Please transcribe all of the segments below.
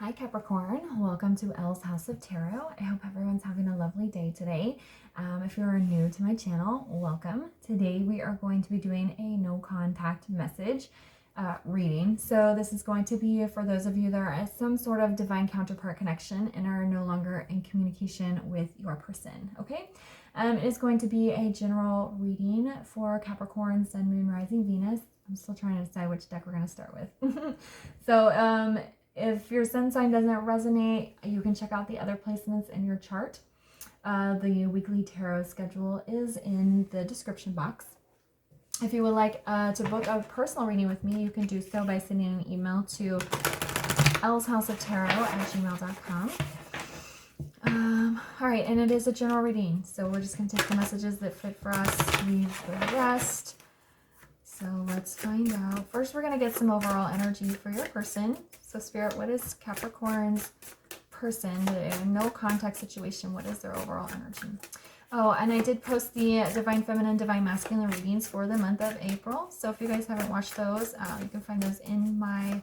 Hi Capricorn, welcome to Elle's House of Tarot. I hope everyone's having a lovely day today. If you're new to my channel, welcome. Today we are going to be doing a no contact message reading. So this is going to be for those of you that are at some sort of divine counterpart connection and are no longer in communication with your person, okay? It is going to be a general reading for Capricorn, Sun, Moon, Rising, Venus. I'm still trying to decide which deck we're going to start with. If your sun sign doesn't resonate, you can check out the other placements in your chart. The weekly tarot schedule is in the description box. If you would like to book a personal reading with me, you can do so by sending an email to ellshouseoftarot@gmail.com. All right, and it is a general reading, so we're just going to take the messages that fit for us, leave the rest. So let's find out. First, we're going to get some overall energy for your person. So Spirit, what is Capricorn's person? The no contact situation, what is their overall energy? Oh, and I did post the Divine Feminine, Divine Masculine readings for the month of April. So if you guys haven't watched those, you can find those on my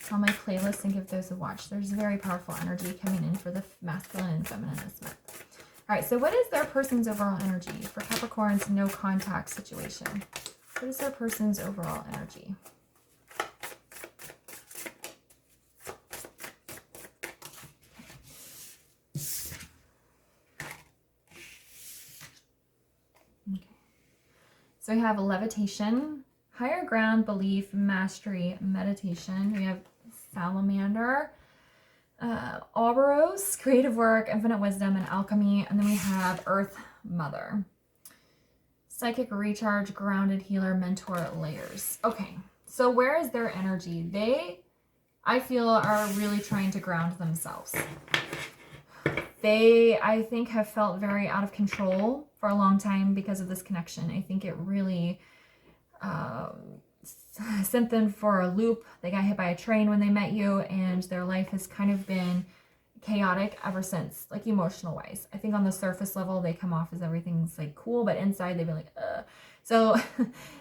playlist and give those a watch. There's very powerful energy coming in for the masculine and feminine this month. All right, so what is their person's overall energy for Capricorn's no contact situation? What is their person's overall energy? Okay. So we have levitation, higher ground, belief, mastery, meditation. We have salamander, Ouroboros, creative work, infinite wisdom, and alchemy. And then we have earth mother. Psychic recharge, grounded healer, mentor, layers. Okay, so where is their energy? They, I feel, are really trying to ground themselves. They, I think, have felt very out of control for a long time because of this connection. I think it really sent them for a loop. They got hit by a train when they met you, and their life has kind of been chaotic ever since, like emotional wise. I think on the surface level they come off as everything's like cool, but inside they'd be like so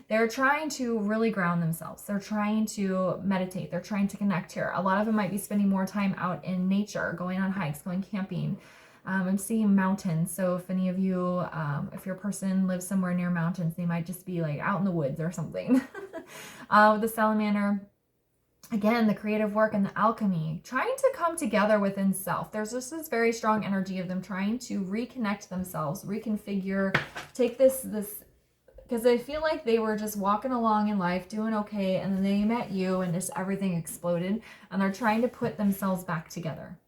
they're trying to really ground themselves. They're trying to meditate. They're trying to connect here. A lot of them might be spending more time out in nature, going on hikes, going camping. I'm seeing mountains, so if any of you if your person lives somewhere near mountains, they might just be like out in the woods or something. With the salamander, again, the creative work and the alchemy, trying to come together within self. There's just this very strong energy of them trying to reconnect themselves, reconfigure, take this, because I feel like they were just walking along in life, doing okay, and then they met you and just everything exploded, and they're trying to put themselves back together.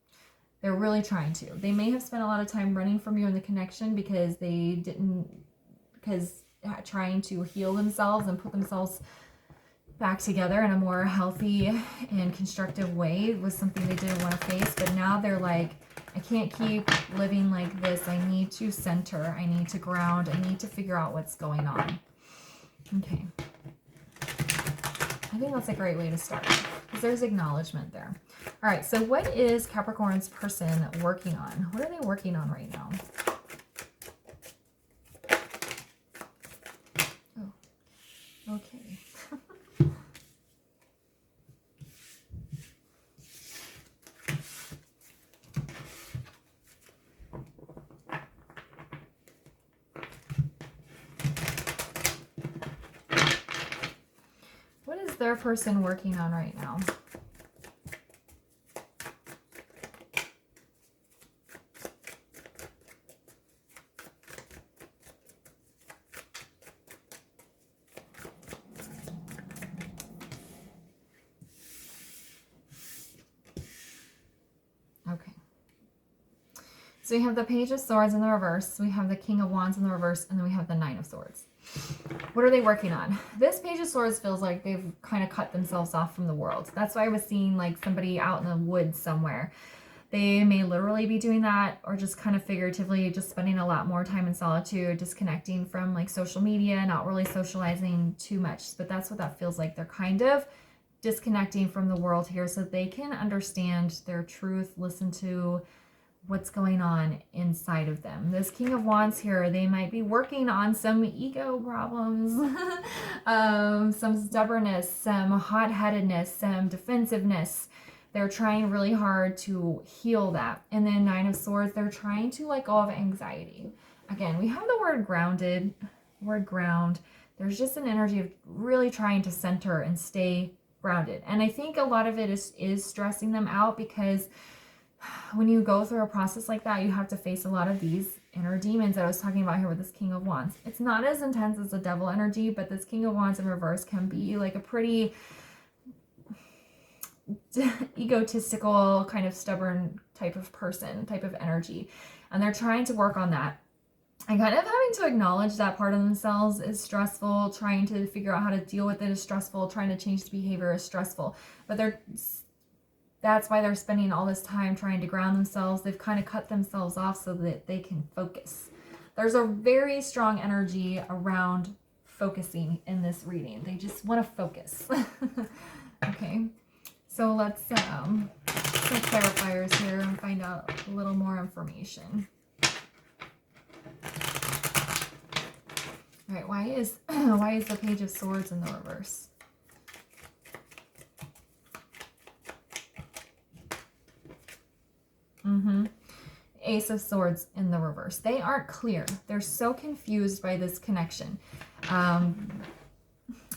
They're really trying to. They may have spent a lot of time running from you in the connection because trying to heal themselves and put themselves back together in a more healthy and constructive way was something they didn't want to face. But now they're like, I can't keep living like this. I need to center. I need to ground. I need to figure out what's going on. Okay. I think that's a great way to start because there's acknowledgement there. All right. So what is Capricorn's person working on? What are they working on right now? Oh, okay. What is their person working on right now? Okay. So we have the Page of Swords in the reverse, we have the King of Wands in the reverse, and then we have the Nine of Swords. What are they working on? This Page of Swords feels like they've kind of cut themselves off from the world. That's why I was seeing like somebody out in the woods somewhere. They may literally be doing that, or just kind of figuratively just spending a lot more time in solitude, disconnecting from like social media, not really socializing too much. But that's what that feels like. They're kind of disconnecting from the world here so they can understand their truth, listen to what's going on inside of them. This King of Wands here, they might be working on some ego problems, some stubbornness, some hot-headedness, some defensiveness. They're trying really hard to heal that. And then 9 of Swords, they're trying to let go of anxiety. Again, we have the word grounded, word ground. There's just an energy of really trying to center and stay grounded. And I think a lot of it is stressing them out, because when you go through a process like that, you have to face a lot of these inner demons that I was talking about here with this King of Wands. It's not as intense as the Devil energy, but this King of Wands in reverse can be like a pretty egotistical, kind of stubborn type of person, type of energy. And they're trying to work on that. And kind of having to acknowledge that part of themselves is stressful. Trying to figure out how to deal with it is stressful. Trying to change the behavior is stressful. But that's why they're spending all this time trying to ground themselves. They've kind of cut themselves off so that they can focus. There's a very strong energy around focusing in this reading. They just want to focus. Okay, so let's some clarifiers here and find out a little more information. All right, why is the Page of Swords in the reverse? Ace of Swords in the reverse. They aren't clear. They're so confused by this connection. I'm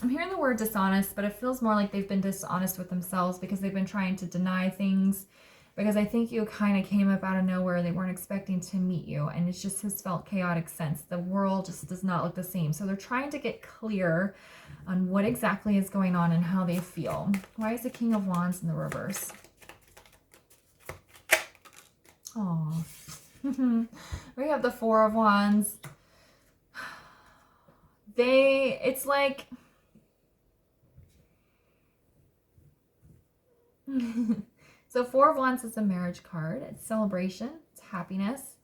hearing the word dishonest, but it feels more like they've been dishonest with themselves because they've been trying to deny things. Because I think you kind of came up out of nowhere. They weren't expecting to meet you, and it just has felt chaotic since. The world just does not look the same. So they're trying to get clear on what exactly is going on and how they feel. Why is the King of Wands in the reverse? Oh, we have the Four of Wands. It's like, so Four of Wands is a marriage card. It's celebration. It's happiness.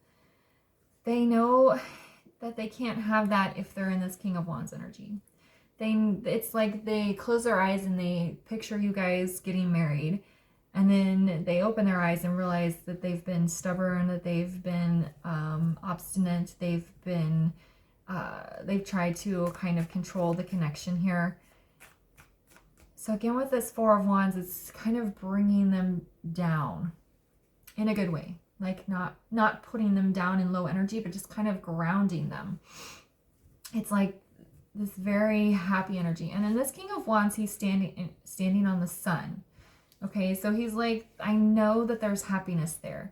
They know that they can't have that if they're in this King of Wands energy. It's like they close their eyes and they picture you guys getting married. And then they open their eyes and realize that they've been stubborn, that they've been obstinate, they've tried to kind of control the connection here. So again, with this Four of Wands, it's kind of bringing them down in a good way. Like not putting them down in low energy, but just kind of grounding them. It's like this very happy energy. And in this King of Wands, he's standing on the sun. Okay, so he's like, I know that there's happiness there.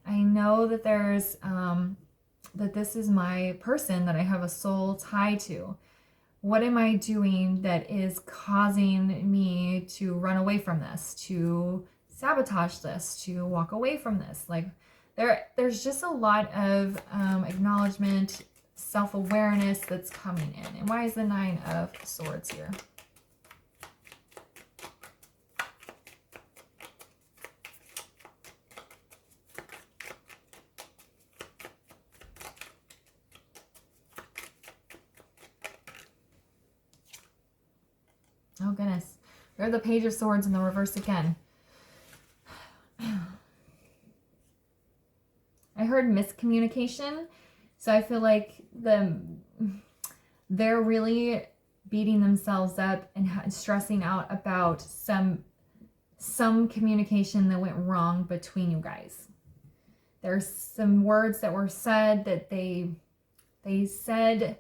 I know that there's, that this is my person that I have a soul tie to. What am I doing that is causing me to run away from this, to sabotage this, to walk away from this? Like, there's just a lot of acknowledgement, self-awareness that's coming in. And why is the Nine of Swords here? Oh goodness, we have the Page of Swords in the reverse again. I heard miscommunication, so I feel like they're really beating themselves up and stressing out about some communication that went wrong between you guys. There's some words that were said that they said.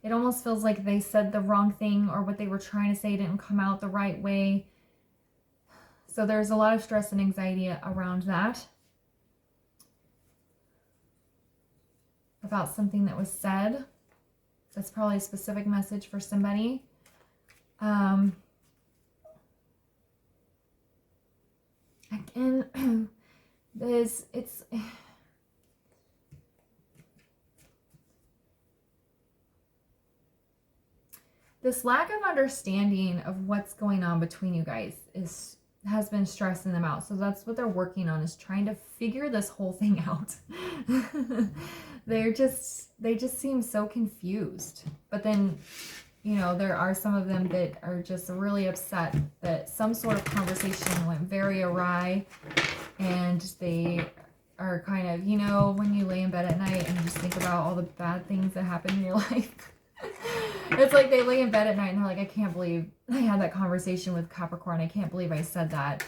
It almost feels like they said the wrong thing, or what they were trying to say didn't come out the right way. So there's a lot of stress and anxiety around that. About something that was said. That's probably a specific message for somebody. Again, this lack of understanding of what's going on between you guys has been stressing them out. So that's what they're working on, is trying to figure this whole thing out. They just seem so confused. But then, you know, there are some of them that are just really upset that some sort of conversation went very awry, and they are kind of, you know, when you lay in bed at night and you just think about all the bad things that happen in your life. It's like they lay in bed at night and they're like, I can't believe I had that conversation with Capricorn. I can't believe I said that.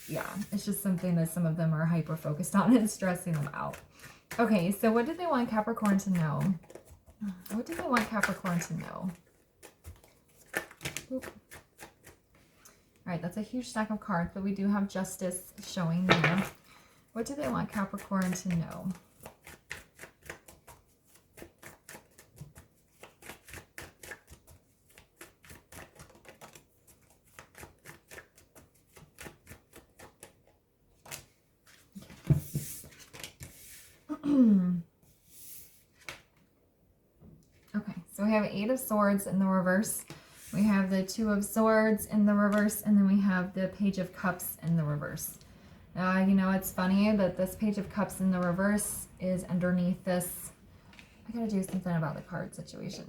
Yeah, it's just something that some of them are hyper focused on and stressing them out. Okay, so what do they want Capricorn to know? What do they want Capricorn to know? Oop. All right, that's a huge stack of cards, but we do have Justice showing there. What do they want Capricorn to know? Okay, so we have Eight of Swords in the reverse. We have the Two of Swords in the reverse, and then we have the Page of Cups in the reverse. You know, it's funny that this Page of Cups in the reverse is underneath this. I gotta do something about the card situation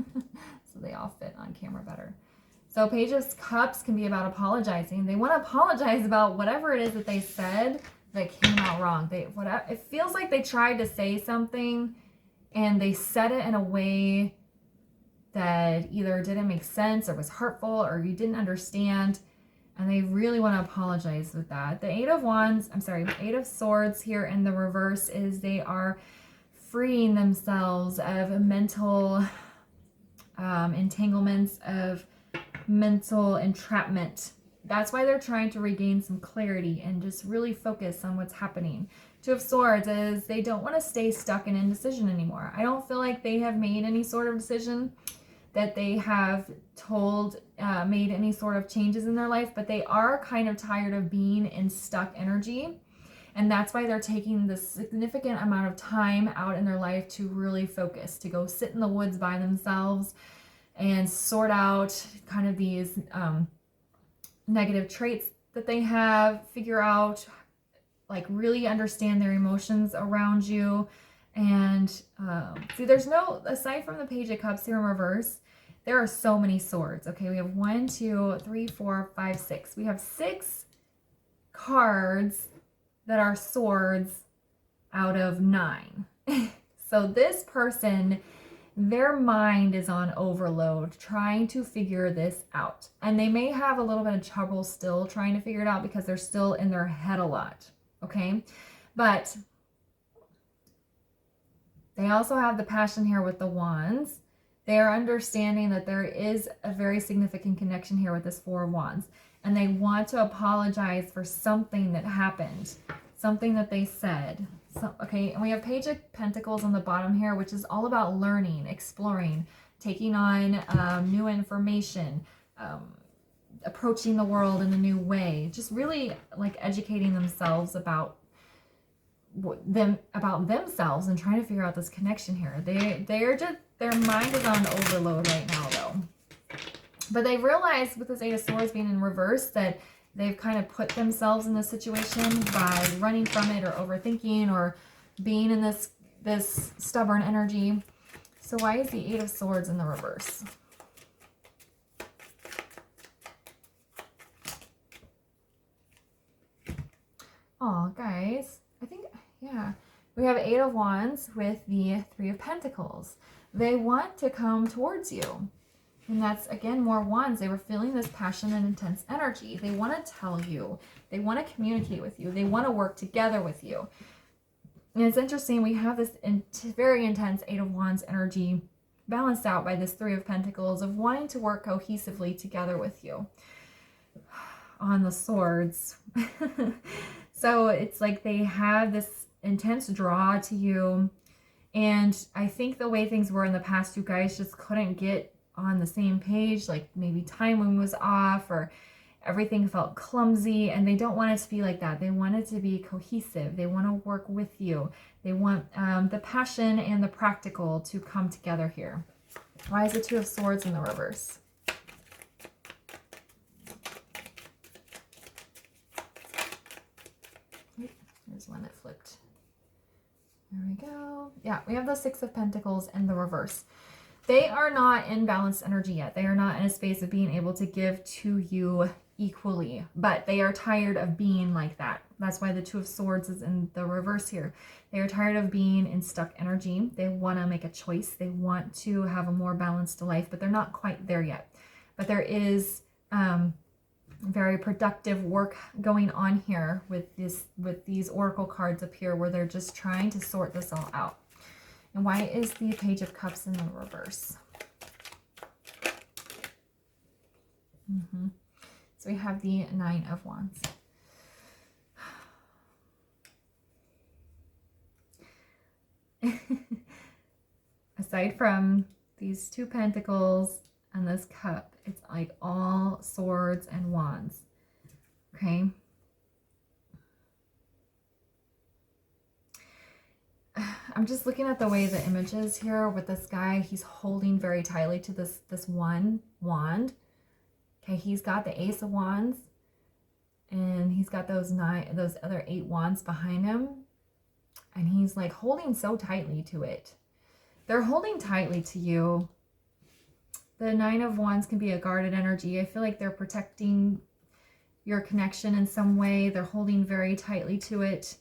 so they all fit on camera better. So Page of Cups can be about apologizing. They want to apologize about whatever it is that they said that came out wrong. It feels like they tried to say something and they said it in a way that either didn't make sense or was hurtful or you didn't understand, and they really want to apologize with that. The Eight of Swords here in the reverse is they are freeing themselves of mental entanglements, of mental entrapment. That's why they're trying to regain some clarity and just really focus on what's happening. Two of Swords is they don't want to stay stuck in indecision anymore. I don't feel like they have made any sort of decision, that they have made any sort of changes in their life, but they are kind of tired of being in stuck energy. And that's why they're taking this significant amount of time out in their life to really focus, to go sit in the woods by themselves and sort out kind of these negative traits that they have, figure out, like really understand their emotions around you. And see, there's no, aside from the Page of Cups here in reverse, there are so many swords. Okay, we have 1, 2, 3, 4, 5, 6. We have 6 cards that are swords out of 9. So this person, their mind is on overload trying to figure this out. And they may have a little bit of trouble still trying to figure it out because they're still in their head a lot. Okay, but they also have the passion here with the Wands. They are understanding that there is a very significant connection here with this Four of Wands. And they want to apologize for something that happened, something that they said. So, okay, and we have Page of Pentacles on the bottom here, which is all about learning, exploring, taking on new information, approaching the world in a new way, just really like educating themselves about themselves and trying to figure out this connection here. Their mind is on overload right now though. But they realize with this Eight of Swords being in reverse that they've kind of put themselves in this situation by running from it or overthinking or being in this stubborn energy. So why is the Eight of Swords in the reverse? Oh, guys, I think, yeah. We have Eight of Wands with the Three of Pentacles. They want to come towards you. And that's, again, more wands. They were feeling this passion and intense energy. They want to tell you. They want to communicate with you. They want to work together with you. And it's interesting. We have this very intense Eight of Wands energy balanced out by this Three of Pentacles of wanting to work cohesively together with you on the swords. So it's like they have this intense draw to you. And I think the way things were in the past, you guys just couldn't get on the same page. Like maybe timing was off or everything felt clumsy, and they don't want it to be like that. They want it to be cohesive. They want to work with you. They want the passion and the practical to come together here. Why is the Two of Swords in the reverse? There's one that flipped. There we go. Yeah, we have the Six of Pentacles in the reverse. They are not in balanced energy yet. They are not in a space of being able to give to you equally, but they are tired of being like that. That's why the Two of Swords is in the reverse here. They are tired of being in stuck energy. They want to make a choice. They want to have a more balanced life, but they're not quite there yet. But there is Very productive work going on here with these oracle cards up here, where they're just trying to sort this all out. And why is the Page of Cups in the reverse? So we have the Nine of Wands. Aside from these two pentacles and this cup, it's like all swords and wands. Okay. I'm just looking at the way the image is here with this guy. He's holding very tightly to this one wand. Okay, he's got the Ace of Wands, and he's got those other 8 wands behind him, and he's like holding so tightly to it. They're holding tightly to you. The Nine of Wands can be a guarded energy. I feel like they're protecting your connection in some way. They're holding very tightly to it.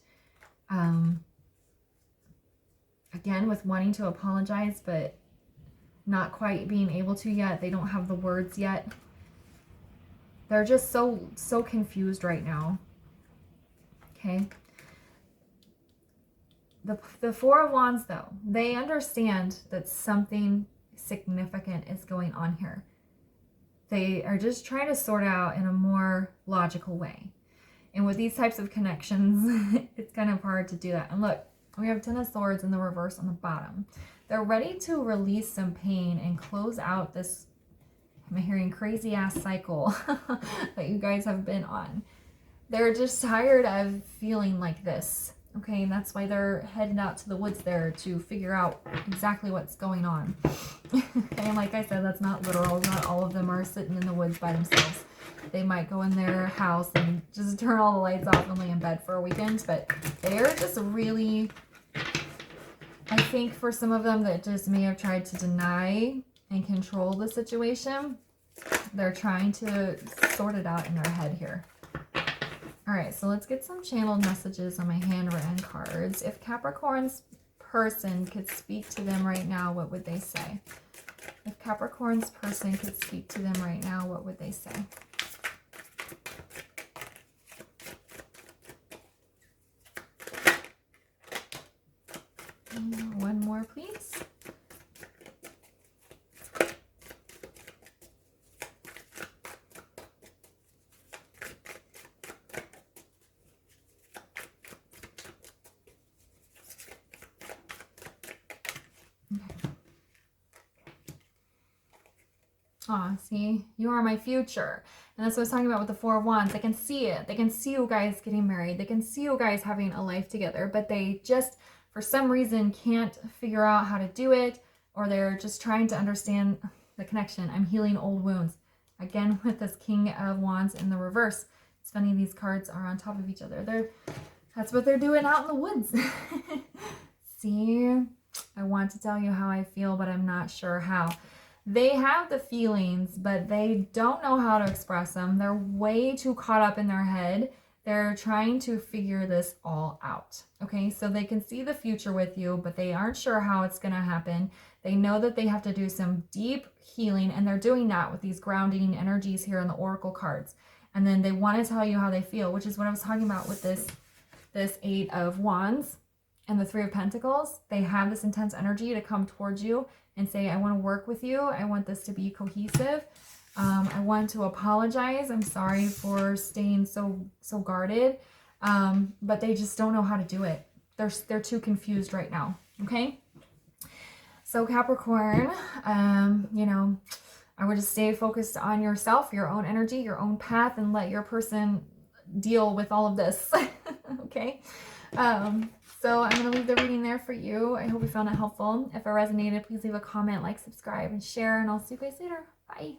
Again, with wanting to apologize, but not quite being able to yet. They don't have the words yet. They're just so confused right now. Okay. The Four of Wands, though, they understand that something significant is going on here. They are just trying to sort out in a more logical way. And with these types of connections, it's kind of hard to do that. And look, we have Ten of Swords in the reverse on the bottom. They're ready to release some pain and close out this, I'm hearing, crazy ass cycle that you guys have been on. They're just tired of feeling like this. Okay, and that's why they're heading out to the woods there to figure out exactly what's going on. Okay, and like I said, that's not literal. Not all of them are sitting in the woods by themselves. They might go in their house and just turn all the lights off and lay in bed for a weekend, but they're just really, I think for some of them that just may have tried to deny and control the situation, they're trying to sort it out in their head here. All right, so let's get some channeled messages on my handwritten cards. If Capricorn's person could speak to them right now, what would they say? If Capricorn's person could speak to them right now, what would they say? One more, please. Aw, see, you are my future. And that's what I was talking about with the Four of Wands. They can see it. They can see you guys getting married. They can see you guys having a life together, but they just, for some reason, can't figure out how to do it, or they're just trying to understand the connection. I'm healing old wounds. Again, with this King of Wands in the reverse. It's funny, these cards are on top of each other. That's what they're doing out in the woods. See, I want to tell you how I feel, but I'm not sure how. They have the feelings, but they don't know how to express them. They're way too caught up in their head. They're trying to figure this all out. Okay, so they can see the future with you, but they aren't sure how it's going to happen. They know that they have to do some deep healing, and they're doing that with these grounding energies here in the Oracle cards. And then they want to tell you how they feel, which is what I was talking about with this Eight of Wands and the Three of Pentacles. They have this intense energy to come towards you and say, I want to work with you. I want this to be cohesive. I want to apologize. I'm sorry for staying so guarded. But they just don't know how to do it. They're too confused right now. Okay. So Capricorn, you know, I would just stay focused on yourself, your own energy, your own path, and let your person deal with all of this. Okay. So I'm going to leave the reading there for you. I hope you found it helpful. If it resonated, please leave a comment, like, subscribe, and share, and I'll see you guys later. Bye.